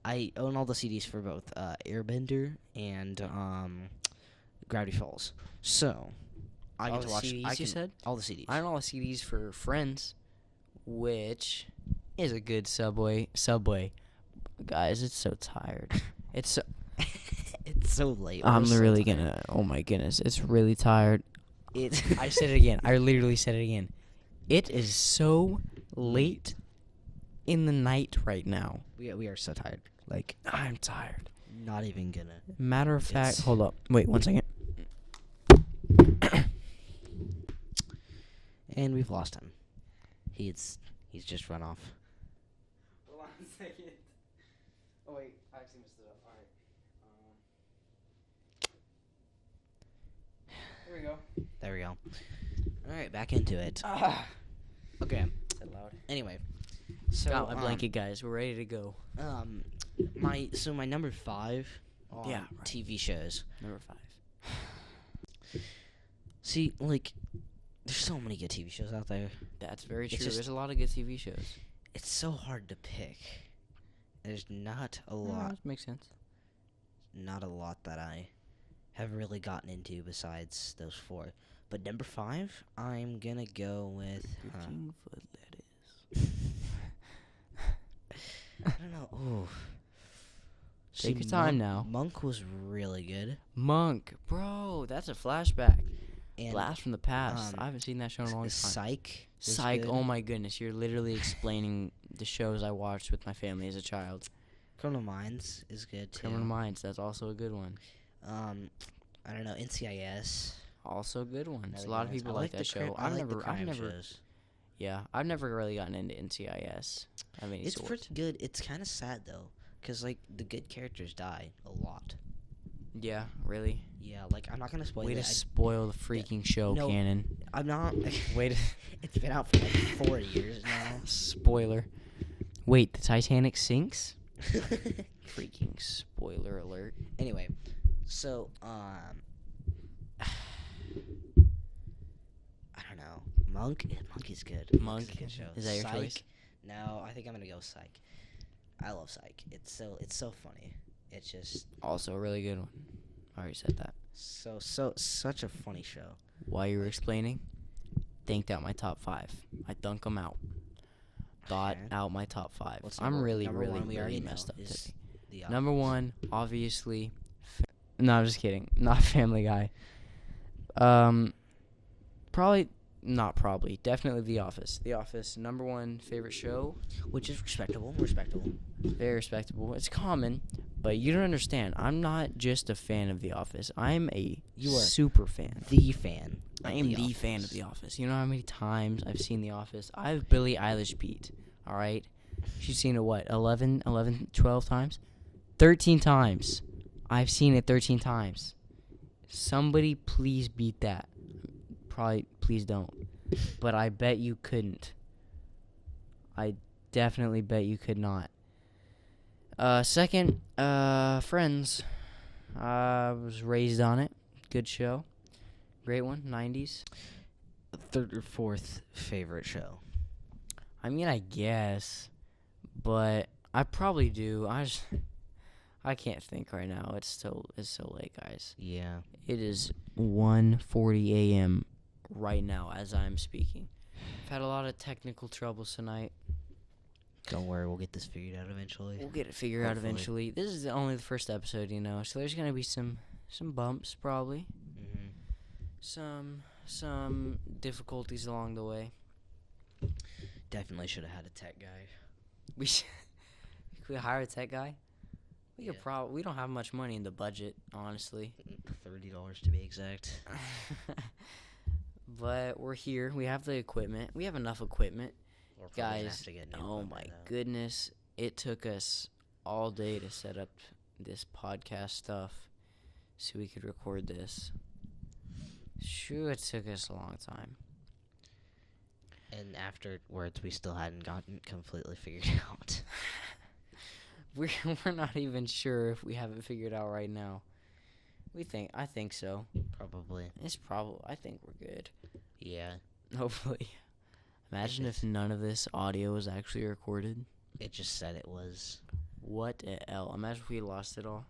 I own all the CDs for both Airbender and Gravity Falls. So I All get to the watch. CDs I you can, said? all the CDs. I own all the CDs for Friends, which is a good Subway. Guys, it's so tired. It's so, It's so late. I'm We're so really tired. gonna. Oh my goodness, it's really tired. It. I said it again. I literally said it again. It is so late in the night right now. we are so tired. Like I'm tired. not even gonna. Matter of fact, It's- hold up. Wait 1 second. And we've lost him. He's just run off. Hold on a second. Oh wait, I actually messed it up. All right. There we go. There we go. All right, back into it. Okay. Is that loud? Anyway, so Got my blanket, guys. We're ready to go. my number 5 on Yeah, right. TV shows. Number 5. See, like, there's so many good TV shows out there. That's very It's true. just- There's a lot of good TV shows. It's so hard to pick. There's not a Yeah, lot, that makes sense. that I have really gotten into besides those 4. But number 5, I'm gonna go with. 15-foot lettuce. I don't know. Oh. Take your time now. Monk was really good. Monk, bro, that's a flashback. And Blast from the past. um, I haven't seen that show in a long time. Psych. was Psych. good. Oh my goodness, you're literally explaining the shows I watched with my family as a child. Criminal Minds is good too. Criminal Minds, that's also a good one. I don't know. NCIS. Also a good one. Another A lot good of one. people I like the that show. I like the crime I've never, shows. yeah, I've never really gotten into NCIS. I mean, It's pretty good. It's kind of sad though, cause like the good characters die a lot. Yeah, really. Yeah, like I'm not gonna spoil Way it. to spoil the freaking show, no. Cannon. I'm not. Way to It's been out for like 4 years now. spoiler. Wait, the Titanic sinks? Freaking spoiler alert. Anyway, so I don't know. Monk is good. Monk? Monk's a good show. Is that your Psych? choice? No, I think I'm gonna go Psych. I love Psych. It's so funny. It's just Also a really good one. I already said that. such a funny show. while you were explaining, thinked out my top 5. I thunk them out. Thought Okay. out my top 5. What's I'm really, number really, one? We already really know messed up is today. The Number Office. 1, obviously. No, I'm just kidding. Not Family Guy. Definitely The Office. The Office, number 1 favorite show. Which is respectable. Very respectable. It's common, but you don't understand. I'm not just a fan of The Office. I'm a You are super fan. The fan. I of am The the fan of Office. The Office. You know how many times I've seen The Office? I've Billie Eilish beat. All right? She's seen it, what, 11, 12 times? 13 times. I've seen it 13 times. Somebody please beat that. Probably, please don't. But I bet you couldn't. I definitely bet you could not. Second, Friends. I was raised on it. Good show. Great one. 90s. Third or fourth favorite show. I mean, I guess. But I probably do. I can't think right now. It's so late, guys. Yeah. It is 1:40 a.m. right now as I'm speaking. I've had a lot of technical troubles tonight. Don't worry, we'll get this figured out eventually. We'll get it figured out Hopefully. eventually. This is only the first episode, so there's gonna be some bumps probably, some difficulties along the way. Definitely should have had a tech guy. We should, could we hire a tech guy? We could Yeah. we don't have much money in the budget, honestly. $30 to be exact. But we're here. We have the equipment. We have enough equipment. We're probably gonna Guys, have to get new oh equipment, my though. goodness. It took us all day to set up this podcast stuff so we could record this. Sure, it took us a long time. And afterwards, we still hadn't gotten completely figured out. We're not even sure if we have it figured out right now. I think so. Probably. I think we're good. Yeah. Hopefully. Imagine if it's- none of this audio was actually recorded. It just said it was. What a L. Imagine if we lost it all.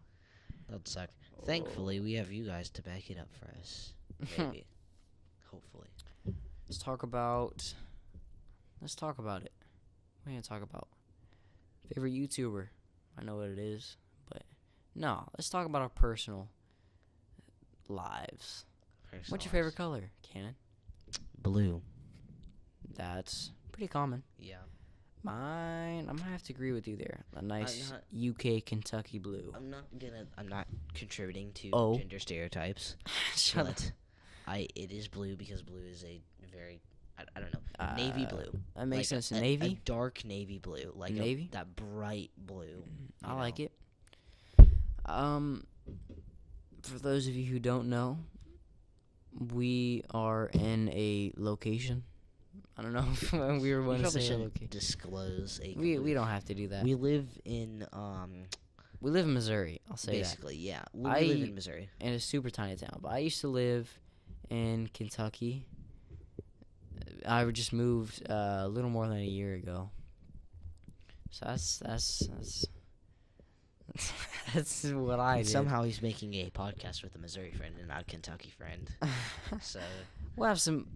That'd suck. Thankfully, we have you guys to back it up for us. Maybe. Hopefully. Let's talk about it. What are we gonna talk about? Favorite YouTuber? I know what it is, but no. Let's talk about our personal lives. What's your favorite color, Cannon? Blue. That's pretty common. Yeah. Mine, I'm gonna have to agree with you there. A nice not- UK Kentucky blue. I'm not contributing to Oh. gender stereotypes. Shut up. but it is blue because blue is a very, I don't know, navy blue. That makes Like sense. A Navy. dark navy blue. Like Navy? that bright blue. I you like know. it. For those of you who don't know, we are in a location. I don't know if we were We going to probably say a shouldn't location. disclose a We don't have to do that. We live in We live in Missouri. I'll say basically, yeah. We I- live in Missouri. that. In a super tiny town. But I used to live in Kentucky. I just moved a little more than a year ago. So that's that's what I And did. somehow he's making a podcast with a Missouri friend and not a Kentucky friend. So We'll have some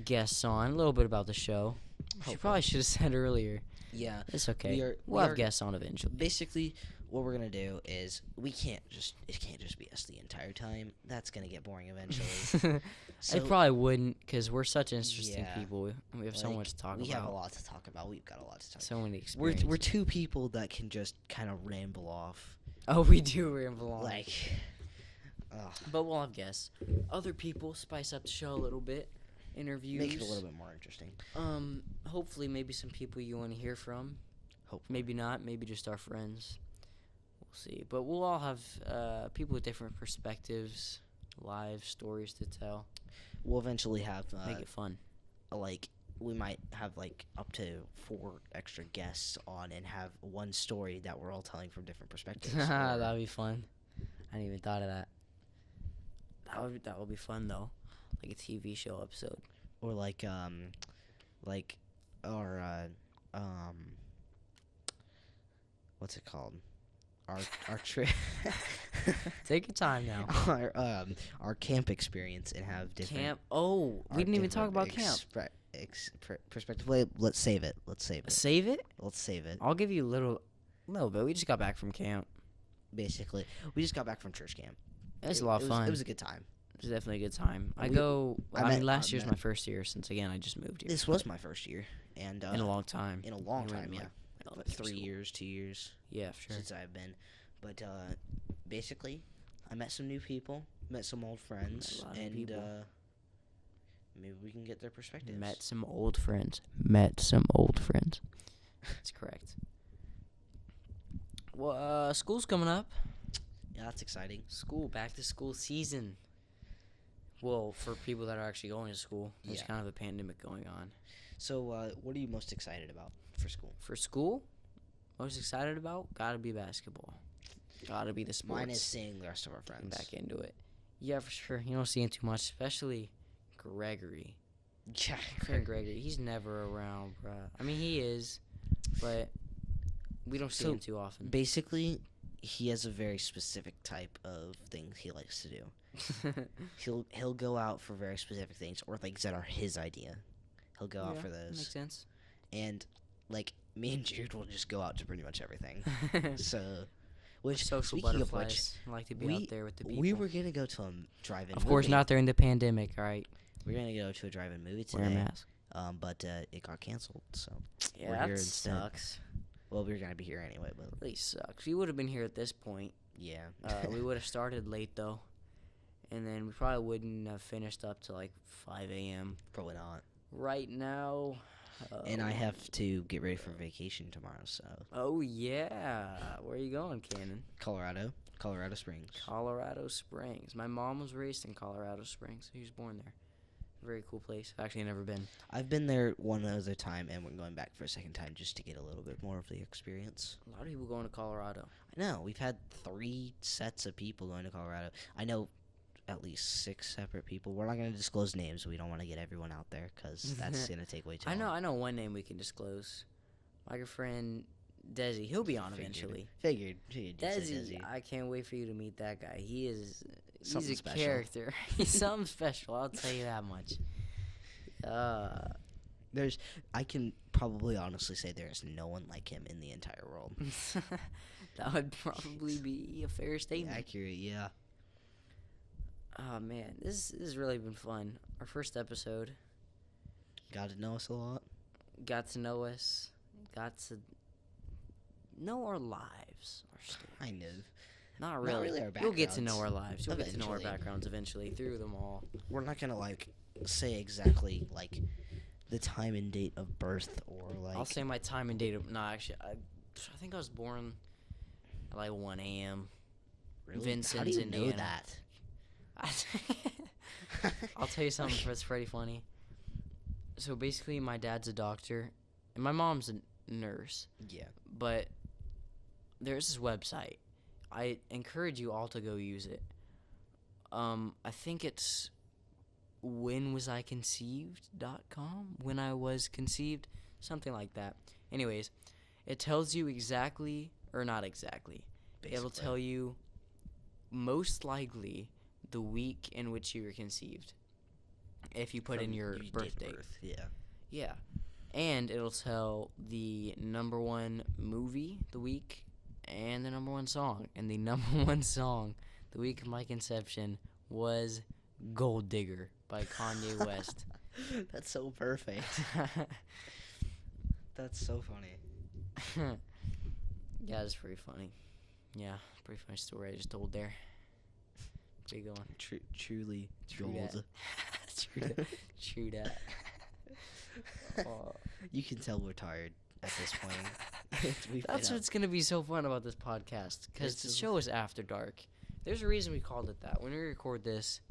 guests on, a little bit about the show. She probably should have said earlier. yeah, It's okay. we We'll have are- guests on eventually. basically what we're gonna do is it can't just be us the entire time. That's gonna get boring eventually. So It probably wouldn't, because we're such interesting Yeah. people. We have so like, much to talk we about. have a lot to talk about. We've got a lot to talk. So many We're experiences. two people that can just kind of ramble off. Oh, we do ramble on. Like, ugh, But we'll have guests. Other people spice up the show a little bit. Interviews. make it a little bit more interesting. Hopefully, maybe some people you want to hear from. Maybe not. Maybe just our friends. We'll see. But we'll all have people with different perspectives, live stories to tell. We'll eventually have Make it fun. like we might have like up to 4 extra guests on and have one story that we're all telling from different perspectives. That would be fun. I hadn't even thought of that. That would be fun though, like a TV show episode. or like our what's it called? our trip, Take your time now. our camp experience and have different Camp. Oh, we our didn't even talk different about camp. perspective. Wait, let's save it. Save it. Let's save it. I'll give you a little bit. We just got back from camp. Basically, we just got back from church camp. It was a lot of fun. It was a good time. It was definitely a good time. I met- mean, last I year's met- my first year since again I just moved here. This was my first year, and in a long time. in a long We went time, in, yeah, like, Like elementary 3 school. years, 2 years Yeah, sure. since I've been. But basically, I met some new people, met some old friends, a lot of and people. maybe we can get their perspectives. Met some old friends. That's correct. Well, school's coming up. Yeah, that's exciting. Back to school season. Well, for people that are actually going to school, there's Yeah. kind of a pandemic going on. So, what are you most excited about for school? For school, most excited about gotta be basketball. Gotta be the sports. Mine is seeing the rest of our Getting friends. back into it. Yeah, for sure. You don't see him too much, especially Gregory. Yeah, Friend Gregory, he's never around, bruh. I mean, he is, but we don't see So, him too often. basically, he has a very specific type of things he likes to do. He'll go out for very specific things or things that are his idea. He'll go out Yeah, for that those. makes sense. And like me and Jude will just go out to pretty much everything. So, which Social speaking of which, butterflies. I like to be out there with the people. we were gonna go to a drive-in. of course, movie. not during the pandemic, all right? We're gonna go to a drive-in movie Wear a today. mask. But it got canceled. So Yeah, we're that here instead. sucks. Well, we were gonna be here anyway, but Really sucks. We would have been here at this point. yeah. We would have started late though, and then we probably wouldn't have finished up to like 5 a.m. Probably not. Right now. And I have to get ready for vacation tomorrow. So Oh yeah, where are you going, Cannon? Colorado Springs. Colorado Springs. My mom was raised in Colorado Springs. He was born there. Very cool place. I've actually never been. I've been there one other time, and we're going back for a second time just to get a little bit more of the experience. A lot of people going to Colorado. I know we've had 3 sets of people going to Colorado. I know at least 6 separate people. We're not going to disclose names. We don't want to get everyone out there because that's going to take way too long. I know one name we can disclose. My good friend Desi. He'll be on eventually. Figured you'd say Desi, I can't wait for you to meet that guy. He's Something a special. character. He's something special. I'll tell you that much. I can probably honestly say there is no one like him in the entire world. That would probably be a fair statement. Accurate, yeah. Oh man, this has really been fun. Our first episode. Got to know us a lot. Got to know us. Got to know our lives. Our story. Kind of. Not really. our You'll get to know backgrounds. our lives. You'll get to know our Eventually. backgrounds eventually through them all. We're not gonna like say exactly like the time and date of birth or like. I'll say my time and date. No, actually, I think I was born at like 1 a.m. Really? How Vincennes, do you know Indiana. that? I'll tell you something that's pretty funny. So basically, my dad's a doctor, and my mom's a nurse. Yeah. But there's this website. I encourage you all to go use it. I think it's whenwasiconceived.com. When I was conceived, something like that. Anyways, it tells you exactly, or not exactly. It'll Basically. tell you most likely the week in which you were conceived. If you put in From your date birth of date. birth, yeah. Yeah. And it'll tell the number 1 movie, the week, and the number 1 song. And the number 1 song, the week of my conception, was Gold Digger by Kanye West. That's so perfect. That's so funny. Yeah, it's pretty funny. Yeah, pretty funny story I just told there. Where you going? Truly True gold. that. True that. True that. Oh. You can tell we're tired at this point. We've That's been up. what's going to be so fun about this podcast, because It's the just- show is after dark. There's a reason we called it that. When we record this,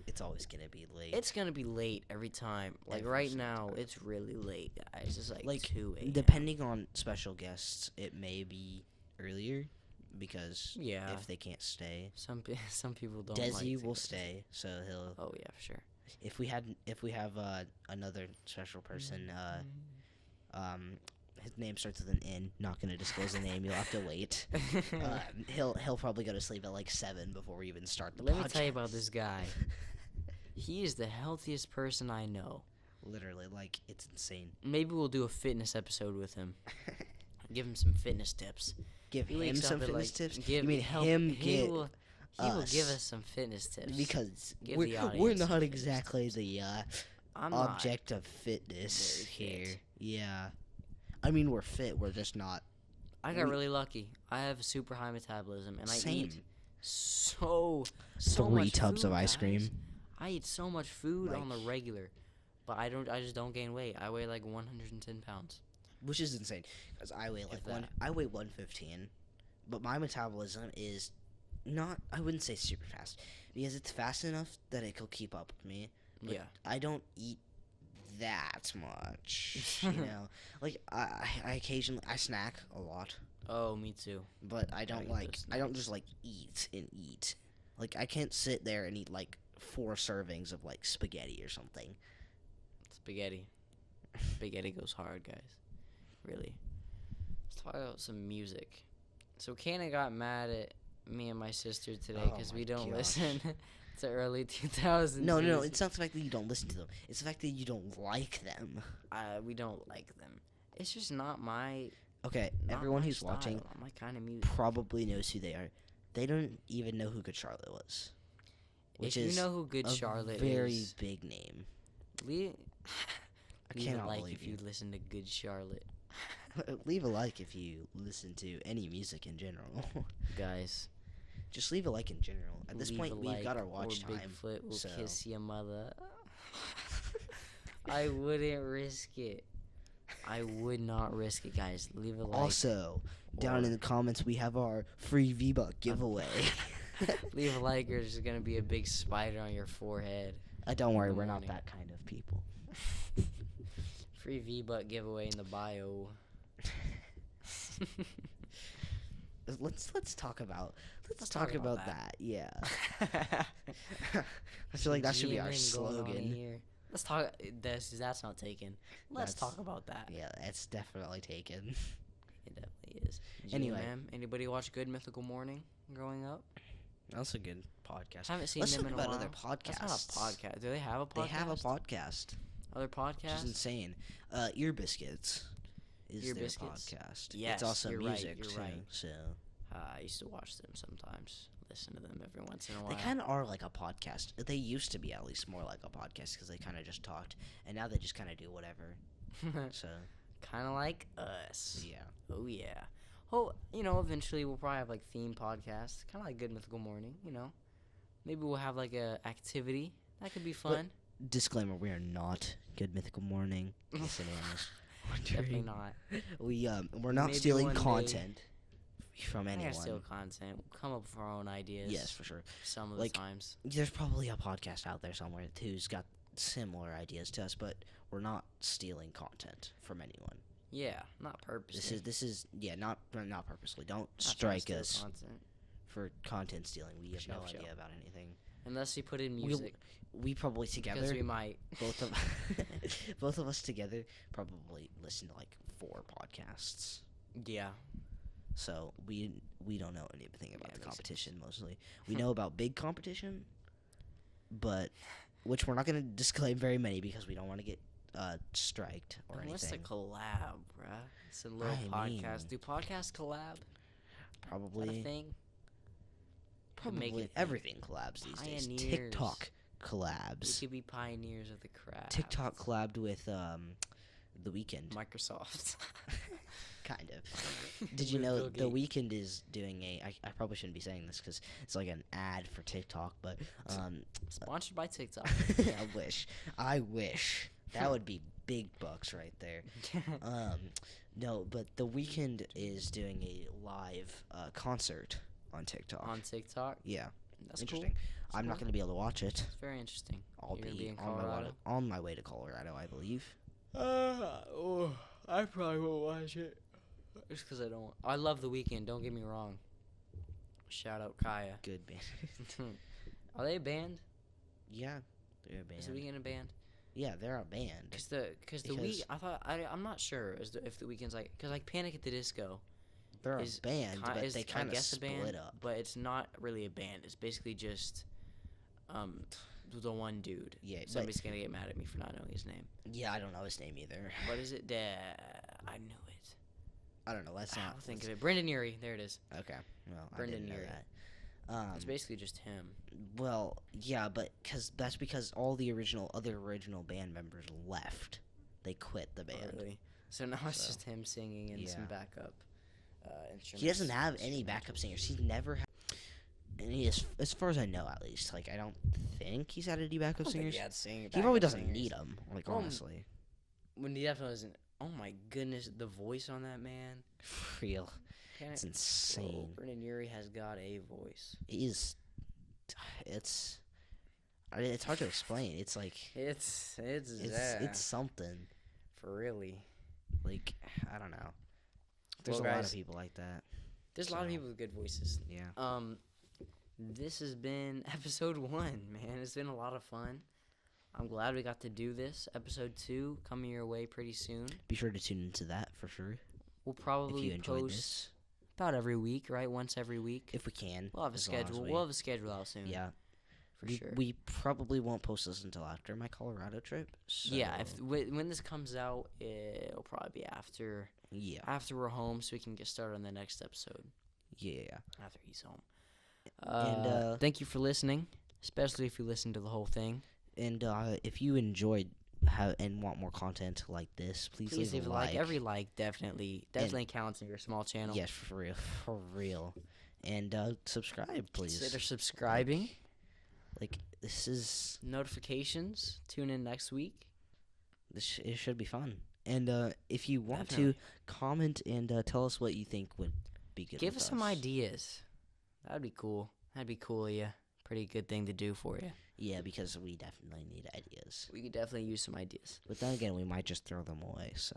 It's always gonna be late. it's going to be late every time. Like Every right single now, time. it's really late, guys. It's like, Like, 2 a.m. Depending on special guests, it may be earlier because Yeah. if they can't stay, Some people don't Desi like will to- stay. So he'll. Oh, yeah, for sure. If we have another special person, his name starts with an N. Not gonna disclose the name. You'll have to wait. He'll probably go to sleep at like 7 before we even start the podcast. Let me tell you about this guy. He is the healthiest person I know. Literally, like, it's insane. Maybe we'll do a fitness episode with him. Give him some fitness tips. Give He him wakes some up at, fitness like, tips. give- You mean help- him he get will, he will give us. us some fitness tips. Because Give we're, the we're audience some not fitness exactly the I'm not object of fitness very here. fit. Yeah. I mean, we're fit. We're just not. I got we- really lucky. I have super high metabolism, and I Same. eat so 3 much tubs food, of ice guys. cream. I eat so much food on the Like- regular, but I just don't gain weight. I weigh like 110 pounds. Which is insane. Because I weigh like that. I weigh 115. But my metabolism is not, I wouldn't say super fast. Because it's fast enough that it could keep up with me. But Yeah. I don't eat that much. You know? Like, I occasionally, I snack a lot. Oh, me too. But I don't get like, those I don't just like eat and eat. Like, I can't sit there and eat like 4 servings of like spaghetti or something. Spaghetti. Spaghetti goes hard, guys. Really. Let's talk about some music. So Kana got mad at me and my sister today Oh because my we don't gosh. listen to early 2000s. No, music. it's not the fact that you don't listen to them. It's the fact that you don't like them. We don't like them. It's just not my. Okay, not everyone my who's style, watching not my kind of music. probably knows who they are. They don't even know who Good Charlotte was. Which If you is know who Good a Charlotte very is, big name. leave, I leave a cannot like believe if you listen to Good Charlotte, Leave a like if you listen to any music in general. guys. Just leave a like in general. At this Leave point, a we've like got our watch or time. Bigfoot will so- kiss your mother. I wouldn't risk it. I would not risk it, guys. Leave a like. Also, down or- in the comments, we have our free V-Buck giveaway. Leave a like, or there's gonna be a big spider on your forehead. Don't worry, Good we're not morning. that kind of people. Free V-Buck giveaway in the bio. Let's talk about Let's talk about that. Yeah. I feel like that should be our GMN going on slogan. here. Let's talk. That's not taken. Let's That's- talk about that. Yeah, it's definitely taken. It definitely is. Anyway. GMM, anybody watch Good Mythical Morning growing up? That's a good podcast. I haven't seen Let's them talk in a about while. other That's not podcasts. a podcast. Do they have a podcast? They have a podcast, Other which podcasts? is insane. Ear Biscuits is Ear their Biscuits? podcast. Yes, it's also you're right, music you're too. right. So I used to watch them sometimes. Listen to them every once in a while. they kind of are like a podcast. They used to be at least more like a podcast because they kind of just talked, and now they just kind of do whatever. So kind of like us. yeah. Oh yeah. Oh, eventually we'll probably have like theme podcasts, kind of like Good Mythical Morning. Maybe we'll have like a activity that could be fun. Disclaimer: we are not Good Mythical Morning listeners. Definitely not. We're not Maybe stealing one day- content from I anyone. gotta steal content. We'll come up with our own ideas. Yes, for sure. Some of Like- the times. There's probably a podcast out there somewhere who's got similar ideas to us, but we're not stealing content from anyone. Yeah, not purposely. This is not purposely. Don't Not trying to strike steal us content. for content stealing. We have no Chill, chill. idea about anything. Unless you put in We'll- music, We probably because together, we might. both of both of us together, probably listen to like 4 podcasts. Yeah. So we don't know anything about Yeah, the makes competition. Mostly, we know about big competition, but which we're not going to disclaim very many because we don't want to get striked or Unless anything. a collab, bruh. It's a little I podcast. mean- Do podcasts collab? Is that a Probably, thing? Make probably it a thing. everything collabs these days. Pioneers. TikTok We collabs. could be pioneers of the craft. TikTok collabed with The Weeknd. Microsoft. Kind of. Did you With know Bill The Gates. Weeknd is doing I probably shouldn't be saying this because it's like an ad for TikTok, but Sponsored by TikTok. I wish that would be big bucks right there. No, but The Weeknd is doing a live concert on TikTok. On TikTok. Yeah, That's interesting. Cool. I'm not cool. going to be able to watch it. It's very interesting. I'll You're gonna be, be in on, my way Colorado? to, on my way to Colorado, I believe. I probably won't watch it. Just because I don't. I love The Weeknd. Don't get me wrong. Shout out Kaya. Good band. Are they a band? Yeah, they're a Is The band. Weeknd a band? Yeah, they're a band. Cause the Because- week I'm not sure if the Weeknd's like, cause like Panic at the Disco They're is a band, ki- but is, they I kind of guess, a band, split up. but it's not really a band. It's basically just the one dude. Yeah, but Somebody's gonna get mad at me for not knowing his name. yeah, I don't know his name either. What is it? I knew it. I don't know. Let's not I'll think of it. Brendan Urie. There it is. Okay, well, I Brendan didn't know Urie. that. It's basically just him. Well, yeah, but that's because all the other original band members left. They quit the band. Really. So now it's So, just him singing and some yeah. backup instruments. He doesn't have any backup singers. He's never had. And as far as I know, at least, like I don't think he's had any backup singers. He probably doesn't need them. Like honestly, When he definitely doesn't. Oh my goodness, the voice on that man. for real, it's insane. Brendan Urie has got a voice. He's, it's hard to explain. It's like It's it's something. for really. Like I don't know. There's Well, a lot guys, of people like that. There's a lot of So- people with good voices. Yeah. This has been episode 1, man. It's been a lot of fun. I'm glad we got to do this. Episode 2 coming your way pretty soon. Be sure to tune into that for sure. We'll If probably you enjoyed post this, about every week, right? Once every week. if we can, We'll have a as long as schedule. we- We'll have a schedule out soon. Yeah, for sure. We probably won't post this until after my Colorado trip. So Yeah, when this comes out, it'll probably be after we're home, so we can get started on the next episode yeah. after he's home. And, thank you for listening, especially if you listened to the whole thing. And if you enjoyed and want more content like this, please leave a like. Every like definitely counts in your small channel. Yes, for real. And subscribe, please. Consider subscribing. Like this is Notifications. Tune in next week. it should be fun. And if you want Definitely. to comment and tell us what you think would be good. Give with us some ideas. That'd be cool. That'd be cool, yeah. Pretty good thing to do for you. Yeah, because we definitely need ideas. We could definitely use some ideas. But then again, we might just throw them away. So,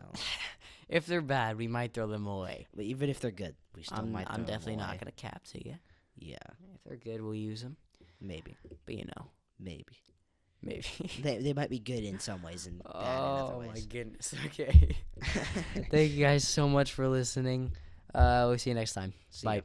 If they're bad, we might throw them away. but even if they're good, we still might. Throw I'm them definitely not away. gonna cap to you. Yeah, If they're good, we'll use them. maybe, But maybe. maybe. They might be good in some ways and bad in other Oh ways. my goodness. Okay. Thank you guys so much for listening. We'll see you next time. See Bye. ya.